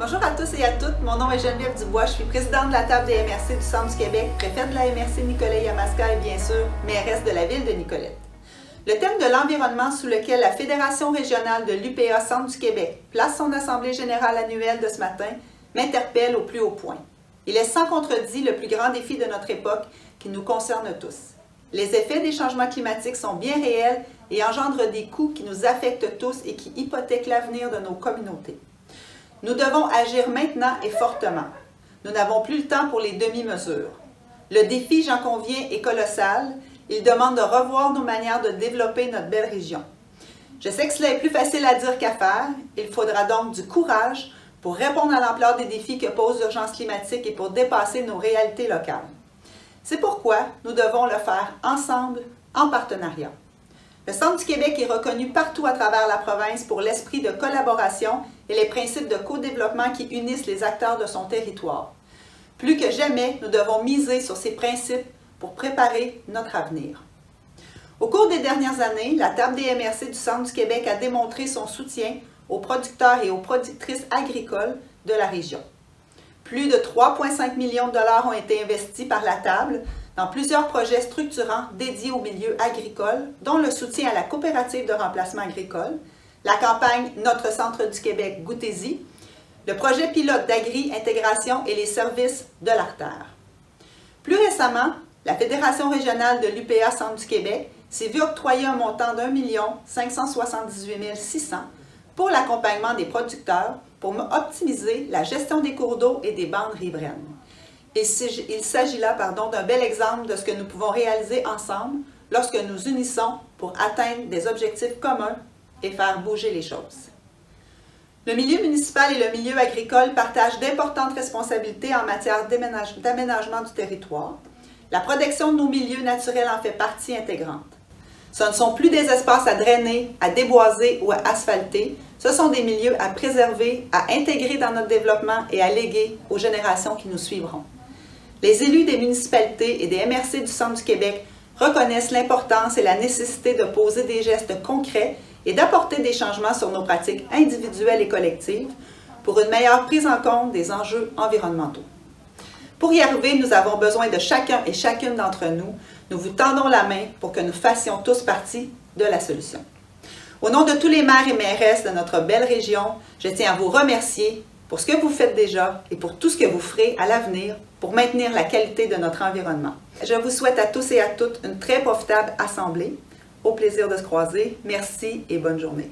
Bonjour à tous et à toutes, mon nom est Geneviève Dubois, je suis présidente de la table des MRC du Centre du Québec, préfète de la MRC Nicolet-Yamaska et bien sûr, mairesse de la ville de Nicolette. Le thème de l'environnement sous lequel la Fédération régionale de l'UPA Centre du Québec place son assemblée générale annuelle de ce matin m'interpelle au plus haut point. Il est sans contredit le plus grand défi de notre époque qui nous concerne tous. Les effets des changements climatiques sont bien réels et engendrent des coûts qui nous affectent tous et qui hypothèquent l'avenir de nos communautés. Nous devons agir maintenant et fortement. Nous n'avons plus le temps pour les demi-mesures. Le défi, j'en conviens, est colossal. Il demande de revoir nos manières de développer notre belle région. Je sais que cela est plus facile à dire qu'à faire. Il faudra donc du courage pour répondre à l'ampleur des défis que pose l'urgence climatique et pour dépasser nos réalités locales. C'est pourquoi nous devons le faire ensemble, en partenariat. Le Centre du Québec est reconnu partout à travers la province pour l'esprit de collaboration et les principes de co-développement qui unissent les acteurs de son territoire. Plus que jamais, nous devons miser sur ces principes pour préparer notre avenir. Au cours des dernières années, la table des MRC du Centre du Québec a démontré son soutien aux producteurs et aux productrices agricoles de la région. Plus de 3,5 millions de dollars ont été investis par la table dans plusieurs projets structurants dédiés au milieu agricole, dont le soutien à la coopérative de remplacement agricole, la campagne Notre Centre du Québec Goûtez-y, le projet pilote d'agri-intégration et les services de l'artère. Plus récemment, la Fédération régionale de l'UPA Centre du Québec s'est vue octroyer un montant d'1 578 600 pour l'accompagnement des producteurs pour optimiser la gestion des cours d'eau et des bandes riveraines. Il s'agit là d'un bel exemple de ce que nous pouvons réaliser ensemble lorsque nous unissons pour atteindre des objectifs communs et faire bouger les choses. Le milieu municipal et le milieu agricole partagent d'importantes responsabilités en matière d'aménagement du territoire. La protection de nos milieux naturels en fait partie intégrante. Ce ne sont plus des espaces à drainer, à déboiser ou à asphalter. Ce sont des milieux à préserver, à intégrer dans notre développement et à léguer aux générations qui nous suivront. Les élus des municipalités et des MRC du Centre du Québec reconnaissent l'importance et la nécessité de poser des gestes concrets et d'apporter des changements sur nos pratiques individuelles et collectives pour une meilleure prise en compte des enjeux environnementaux. Pour y arriver, nous avons besoin de chacun et chacune d'entre nous. Nous vous tendons la main pour que nous fassions tous partie de la solution. Au nom de tous les maires et mairesses de notre belle région, je tiens à vous remercier pour ce que vous faites déjà et pour tout ce que vous ferez à l'avenir pour maintenir la qualité de notre environnement. Je vous souhaite à tous et à toutes une très profitable assemblée. Au plaisir de se croiser. Merci et bonne journée.